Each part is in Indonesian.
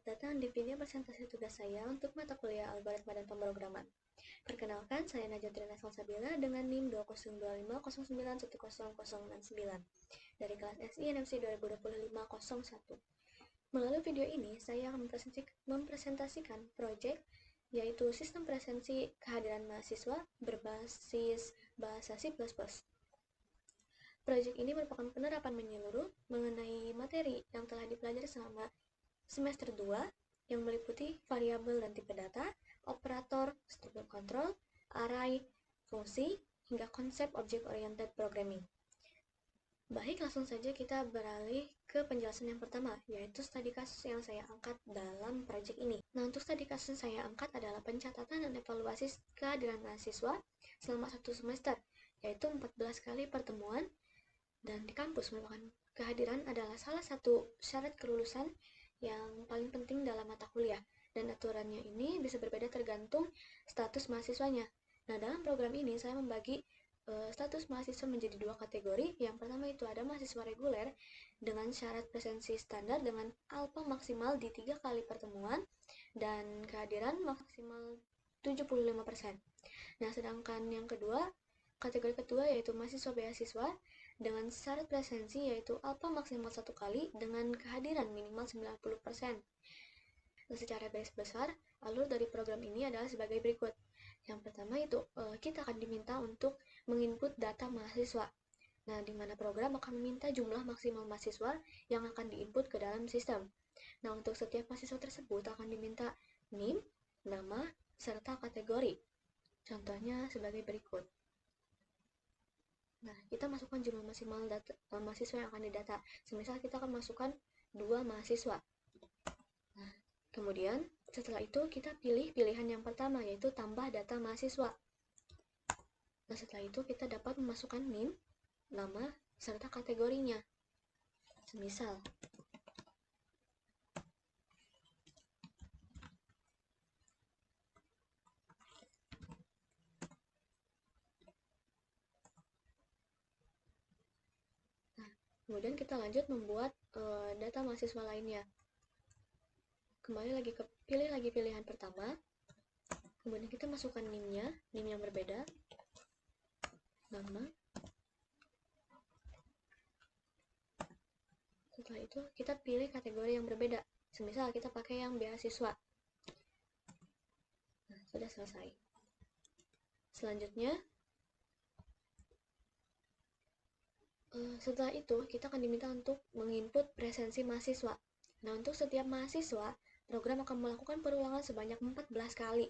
datang di video presentasi tugas saya untuk mata kuliah Algoritma dan Pemrograman. Perkenalkan, saya Najwa Trina Salsabila dengan NIM 202509100069 dari kelas SI NMC 2025-01. Melalui video ini, saya akan mempresentasikan proyek yaitu sistem presensi kehadiran mahasiswa berbasis bahasa C++. Proyek ini merupakan penerapan menyeluruh mengenai materi yang telah dipelajari selama semester 2 yang meliputi variabel dan tipe data, operator, struktur kontrol, array, fungsi, hingga konsep object-oriented programming. Baik, langsung saja kita beralih ke penjelasan yang pertama, yaitu studi kasus yang saya angkat dalam proyek ini. Nah, untuk studi kasus yang saya angkat adalah pencatatan dan evaluasi kehadiran mahasiswa selama 1 semester, yaitu 14 kali pertemuan, dan di kampus merupakan kehadiran adalah salah satu syarat kelulusan yang paling penting dalam mata kuliah, dan aturannya ini bisa berbeda tergantung status mahasiswanya. Nah, dalam program ini saya membagi status mahasiswa menjadi 2 kategori. Yang pertama itu ada mahasiswa reguler dengan syarat presensi standar dengan alpha maksimal di 3 kali pertemuan dan kehadiran maksimal 75%. Nah, sedangkan yang kedua, kategori kedua yaitu mahasiswa beasiswa dengan syarat presensi yaitu alpha maksimal 1 kali dengan kehadiran minimal 90%. Nah, secara garis besar, alur dari program ini adalah sebagai berikut. Yang pertama itu kita akan diminta untuk menginput data mahasiswa. Nah, di mana program akan meminta jumlah maksimal mahasiswa yang akan diinput ke dalam sistem. Nah, untuk setiap mahasiswa tersebut akan diminta NIM, nama, serta kategori. Contohnya sebagai berikut. Nah, kita masukkan jumlah maksimal mahasiswa yang akan didata. Semisal kita akan masukkan 2 mahasiswa. Nah, kemudian setelah itu kita pilih pilihan yang pertama, yaitu tambah data mahasiswa. Nah, setelah itu kita dapat memasukkan NIM, nama, serta kategorinya. Semisal kemudian kita lanjut membuat data mahasiswa lainnya. Kembali lagi ke pilihan pertama. Kemudian kita masukkan NIM-nya, NIM yang berbeda, nama. Setelah itu kita pilih kategori yang berbeda. Semisal kita pakai yang beasiswa. Nah, sudah selesai. Selanjutnya, setelah itu kita akan diminta untuk menginput presensi mahasiswa. Nah, untuk setiap mahasiswa, program akan melakukan perulangan sebanyak 14 kali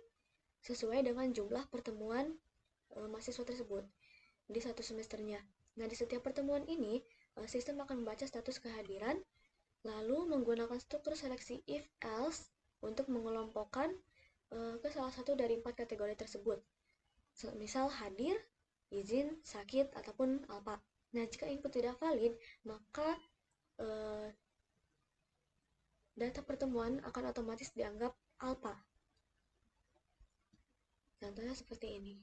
sesuai dengan jumlah pertemuan mahasiswa tersebut di 1 semesternya. Nah, di setiap pertemuan ini sistem akan membaca status kehadiran lalu menggunakan struktur seleksi if-else untuk mengelompokkan ke salah satu dari 4 kategori tersebut. Misal hadir, izin, sakit, ataupun alpha. Nah, jika input tidak valid, maka data pertemuan akan otomatis dianggap alpha. Contohnya seperti ini.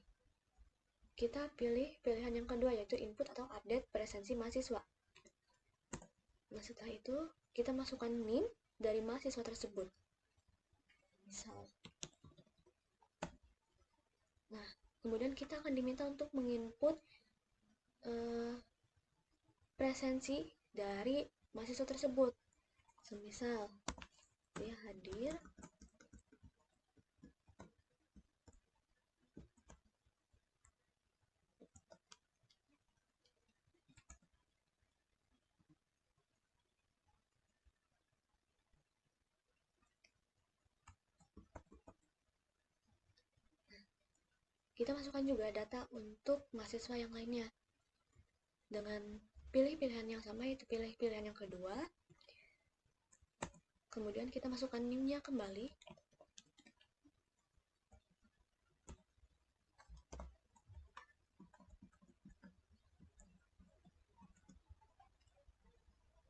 Kita pilih pilihan yang kedua, yaitu input atau update presensi mahasiswa. Nah, setelah itu kita masukkan NIM dari mahasiswa tersebut. Misal. Nah, kemudian kita akan diminta untuk menginput presensi dari mahasiswa tersebut. Semisal dia hadir, kita masukkan juga data untuk mahasiswa yang lainnya dengan pilih pilihan yang sama, yaitu pilih pilihan yang kedua. Kemudian kita masukkan NIM-nya kembali.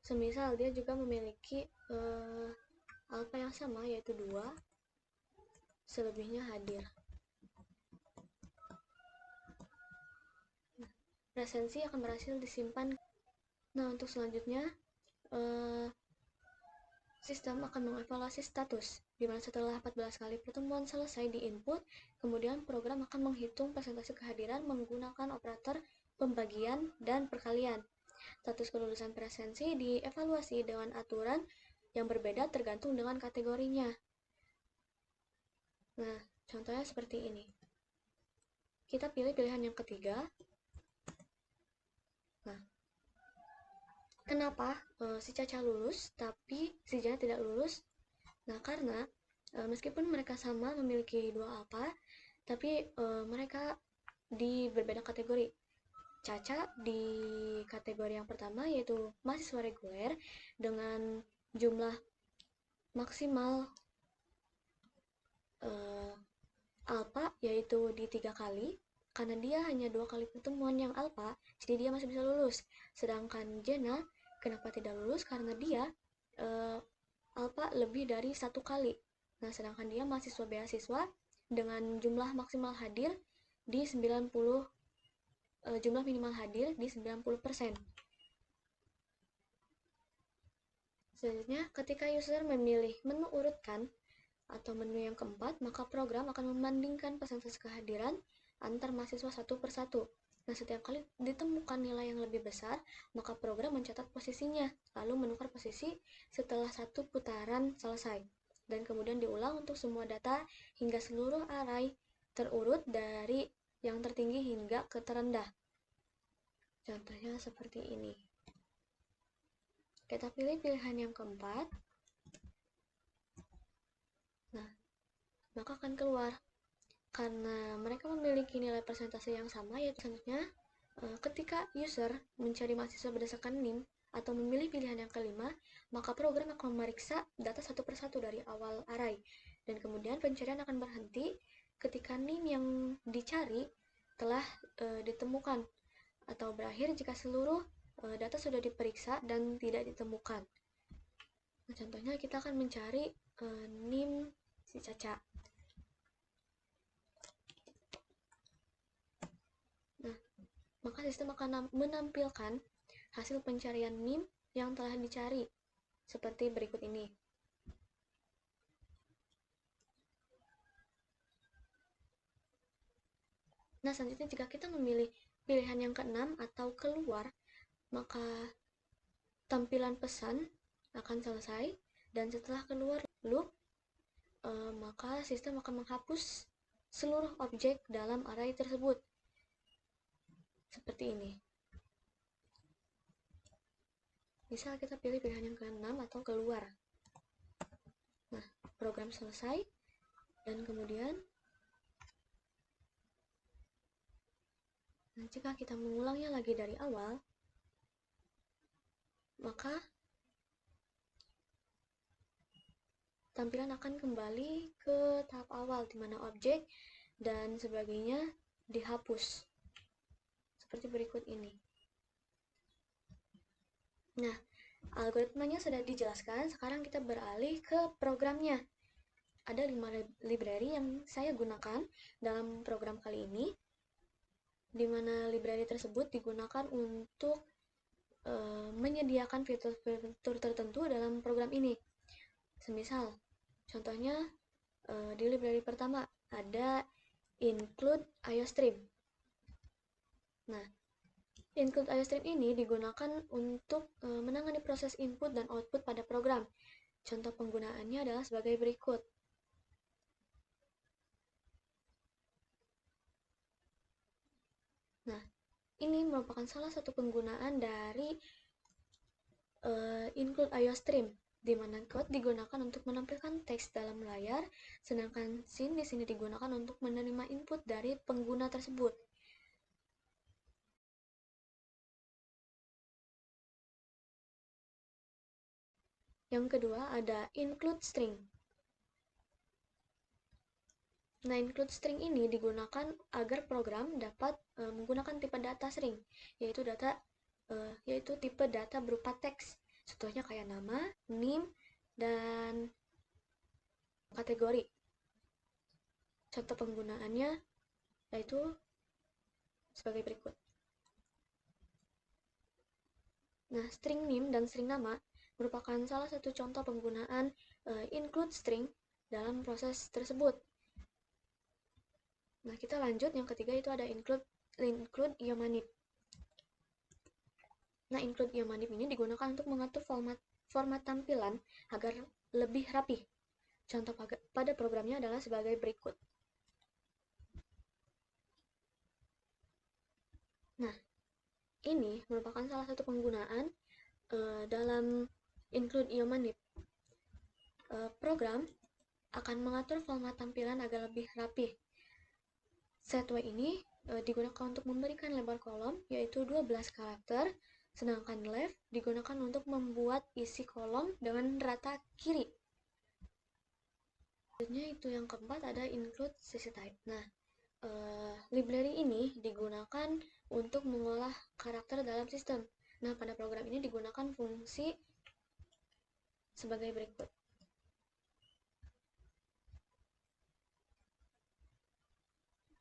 Semisal dia juga memiliki alpha yang sama, yaitu 2, selebihnya hadir. Presensi akan berhasil disimpan. Nah, untuk selanjutnya sistem akan mengevaluasi status, di mana setelah 14 kali pertemuan selesai di input, kemudian program akan menghitung persentase kehadiran menggunakan operator pembagian dan perkalian. Status kelulusan presensi dievaluasi dengan aturan yang berbeda tergantung dengan kategorinya. Nah, contohnya seperti ini. Kita pilih pilihan yang ketiga. Nah, kenapa si Caca lulus tapi si Jana tidak lulus? Nah, karena meskipun mereka sama memiliki dua alfa, tapi mereka di berbeda kategori. Caca di kategori yang pertama yaitu mahasiswa reguler dengan jumlah maksimal alfa yaitu di 3 kali. Karena dia hanya 2 kali pertemuan yang alfa, jadi dia masih bisa lulus. Sedangkan Jena kenapa tidak lulus? Karena dia alfa lebih dari 1 kali. Nah, sedangkan dia mahasiswa beasiswa dengan jumlah maksimal hadir di 90 jumlah minimal hadir di 90%. Selanjutnya, ketika user memilih menu urutkan atau menu yang keempat, maka program akan membandingkan persentase kehadiran antar mahasiswa satu per satu. Nah, setiap kali ditemukan nilai yang lebih besar, maka program mencatat posisinya, lalu menukar posisi setelah satu putaran selesai. Dan kemudian diulang untuk semua data hingga seluruh array terurut dari yang tertinggi hingga ke terendah. Contohnya seperti ini. Kita pilih pilihan yang keempat. Nah, maka akan keluar karena mereka memiliki nilai persentase yang sama, yaitu selanjutnya ketika user mencari mahasiswa berdasarkan NIM atau memilih pilihan yang kelima, maka program akan memeriksa data satu persatu dari awal array, dan kemudian pencarian akan berhenti ketika NIM yang dicari telah ditemukan atau berakhir jika seluruh data sudah diperiksa dan tidak ditemukan. Nah, contohnya kita akan mencari NIM si Caca. Nah, maka sistem akan menampilkan hasil pencarian NIM yang telah dicari seperti berikut ini. Nah, selanjutnya jika kita memilih pilihan yang keenam atau keluar, maka tampilan pesan akan selesai, dan setelah keluar loop, maka sistem akan menghapus seluruh objek dalam array tersebut. Seperti ini. Misal kita pilih pilihan yang ke-6 atau keluar. Nah, program selesai, dan kemudian jika kita mengulangnya lagi dari awal, maka tampilan akan kembali ke tahap awal, di mana objek dan sebagainya dihapus. Seperti berikut ini. Nah, algoritmanya sudah dijelaskan, sekarang kita beralih ke programnya. Ada 5 library yang saya gunakan dalam program kali ini, di mana library tersebut digunakan untuk menyediakan fitur-fitur tertentu dalam program ini. Semisal, contohnya di library pertama ada include IOStream. Nah, include IOStream ini digunakan untuk menangani proses input dan output pada program. Contoh penggunaannya adalah sebagai berikut. Nah, ini merupakan salah satu penggunaan dari include IOStream, di mana code digunakan untuk menampilkan teks dalam layar, sedangkan scene di sini digunakan untuk menerima input dari pengguna tersebut. Yang kedua ada include string. Nah, include string ini digunakan agar program dapat menggunakan tipe data string, yaitu tipe data berupa teks. Contohnya kayak nama, NIM, dan kategori. Contoh penggunaannya yaitu sebagai berikut. Nah, string NIM dan string nama merupakan salah satu contoh penggunaan include string dalam proses tersebut. Nah, kita lanjut. Yang ketiga itu ada include iomanib. Nah, include iomanib ini digunakan untuk mengatur format tampilan agar lebih rapi. Contoh pada programnya adalah sebagai berikut. Nah, ini merupakan salah satu penggunaan dalam include iomanib. Program akan mengatur format tampilan agar lebih rapi. Setway ini digunakan untuk memberikan lebar kolom, yaitu 12 karakter, sedangkan left digunakan untuk membuat isi kolom dengan rata kiri. Selanjutnya itu yang keempat ada include CC-type. Nah, library ini digunakan untuk mengolah karakter dalam sistem. Nah, pada program ini digunakan fungsi sebagai berikut.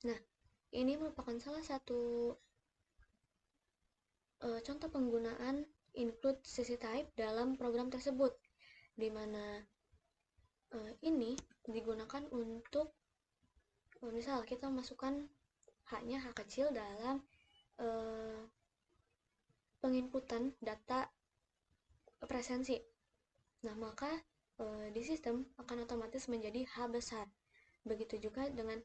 Nah, ini merupakan salah satu contoh penggunaan include CC-type dalam program tersebut, di mana ini digunakan untuk misal kita masukkan haknya hak kecil dalam penginputan data presensi. Nah, maka di sistem akan otomatis menjadi H besar. Begitu juga dengan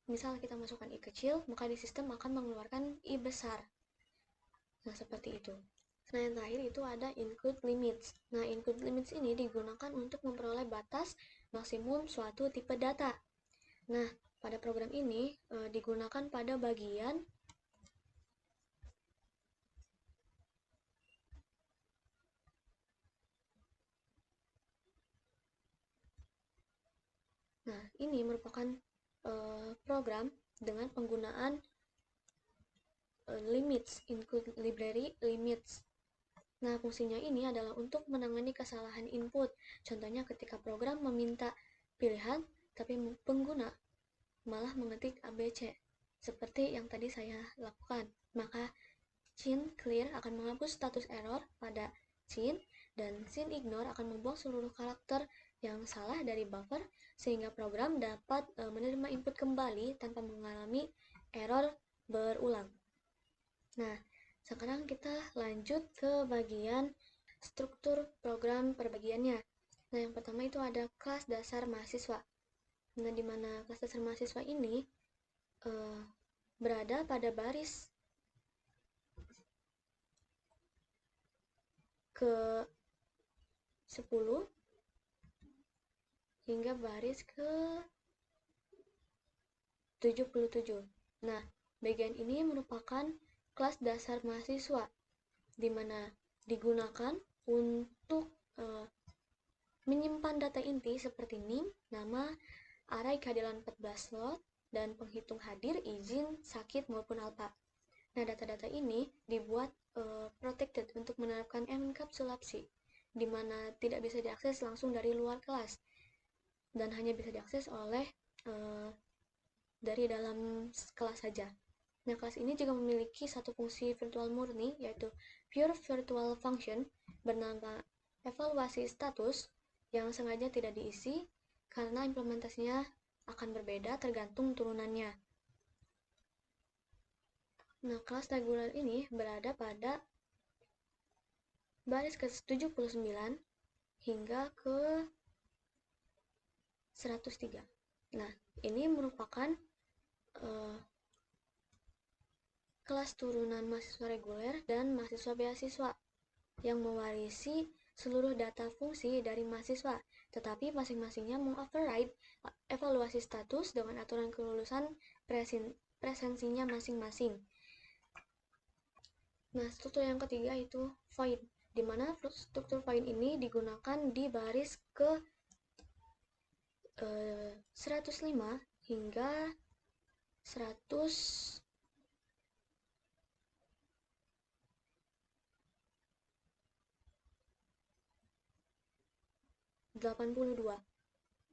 misal kita masukkan I kecil, maka di sistem akan mengeluarkan I besar. Nah, seperti itu. Nah, yang terakhir itu ada include limits. Nah, include limits ini digunakan untuk memperoleh batas maksimum suatu tipe data. Nah, pada program ini digunakan pada bagian Nah, ini merupakan program dengan penggunaan limits, include library limits. Nah, fungsinya ini adalah untuk menangani kesalahan input. Contohnya ketika program meminta pilihan, tapi pengguna malah mengetik ABC, seperti yang tadi saya lakukan. Maka chain clear akan menghapus status error pada chain, dan chain ignore akan membuang seluruh karakter yang salah dari buffer, sehingga program dapat menerima input kembali tanpa mengalami error berulang. Nah, sekarang kita lanjut ke bagian struktur program perbagiannya. Nah, yang pertama itu ada kelas dasar mahasiswa. Nah, di mana kelas dasar mahasiswa ini berada pada baris ke 10 hingga baris ke 77. Nah, bagian ini merupakan kelas dasar mahasiswa, di mana digunakan untuk menyimpan data inti seperti NIM, nama, array keadilan 14 slot, dan penghitung hadir, izin, sakit, maupun alpha. Nah, data-data ini dibuat protected untuk menerapkan enkapsulasi, di mana tidak bisa diakses langsung dari luar kelas, dan hanya bisa diakses oleh dari dalam kelas saja. Nah, kelas ini juga memiliki satu fungsi virtual murni, yaitu pure virtual function bernama evaluasi status, yang sengaja tidak diisi karena implementasinya akan berbeda tergantung turunannya. Nah, kelas reguler ini berada pada baris ke-79 hingga ke 103. Nah, ini merupakan kelas turunan mahasiswa reguler dan mahasiswa beasiswa yang mewarisi seluruh data fungsi dari mahasiswa, tetapi masing-masingnya mengoverride evaluasi status dengan aturan kelulusan presensinya masing-masing. Nah, struktur yang ketiga itu void, di mana struktur void ini digunakan di baris ke 105 hingga 182.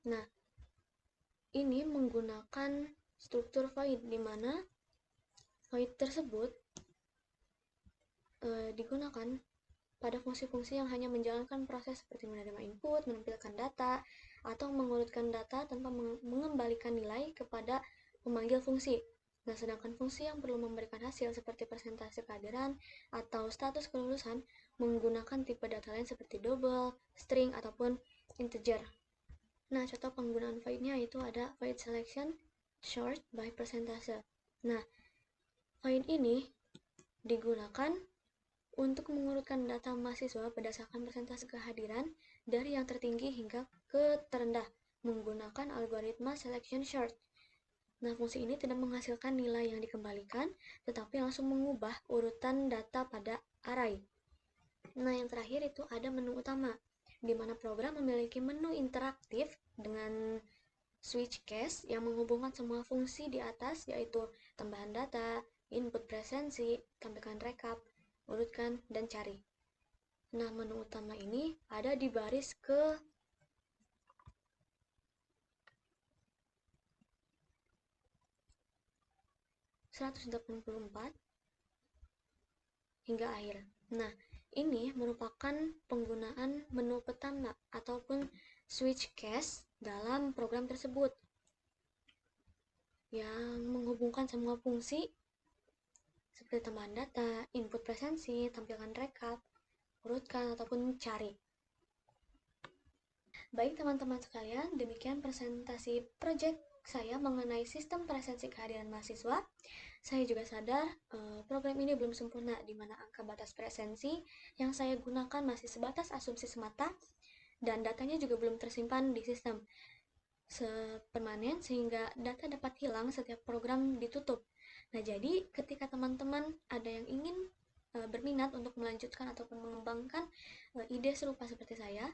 Nah, ini menggunakan struktur void, di mana void tersebut digunakan pada fungsi-fungsi yang hanya menjalankan proses seperti menerima input, menampilkan data, atau mengurutkan data tanpa mengembalikan nilai kepada pemanggil fungsi. Nah, sedangkan fungsi yang perlu memberikan hasil seperti persentase kehadiran atau status kelulusan menggunakan tipe data lain seperti double, string, ataupun integer. Nah, contoh penggunaan void-nya itu ada void selection sort by persentase. Nah, void ini digunakan untuk mengurutkan data mahasiswa berdasarkan persentase kehadiran dari yang tertinggi hingga ke terendah menggunakan algoritma selection sort. Nah, fungsi ini tidak menghasilkan nilai yang dikembalikan, tetapi langsung mengubah urutan data pada array. Nah, yang terakhir itu ada menu utama, di mana program memiliki menu interaktif dengan switch case yang menghubungkan semua fungsi di atas, yaitu tambahan data, input presensi, tampilkan rekap, urutkan, dan cari. Nah, menu utama ini ada di baris ke 184 hingga akhir. Nah, ini merupakan penggunaan menu pertama ataupun switch case dalam program tersebut yang menghubungkan semua fungsi seperti tambahan data, input presensi, tampilkan rekap, urutkan, ataupun cari. Baik teman-teman sekalian, demikian presentasi project saya mengenai sistem presensi kehadiran mahasiswa. Saya juga sadar program ini belum sempurna, di mana angka batas presensi yang saya gunakan masih sebatas asumsi semata, dan datanya juga belum tersimpan di sistem permanen sehingga data dapat hilang setiap program ditutup. Nah, jadi ketika teman-teman ada yang ingin berminat untuk melanjutkan ataupun mengembangkan ide serupa seperti saya,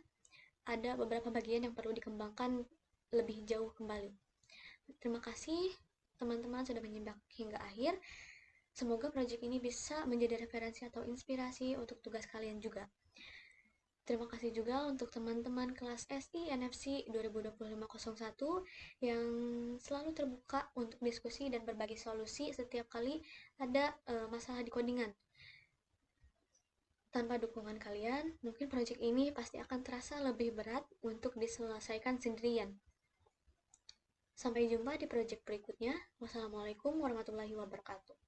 ada beberapa bagian yang perlu dikembangkan lebih jauh kembali. Terima kasih teman-teman sudah menyimak hingga akhir. Semoga proyek ini bisa menjadi referensi atau inspirasi untuk tugas kalian juga. Terima kasih juga untuk teman-teman kelas SI NFC 2025-01 yang selalu terbuka untuk diskusi dan berbagi solusi setiap kali ada masalah di codingan. Tanpa dukungan kalian, mungkin proyek ini pasti akan terasa lebih berat untuk diselesaikan sendirian. Sampai jumpa di proyek berikutnya. Wassalamualaikum warahmatullahi wabarakatuh.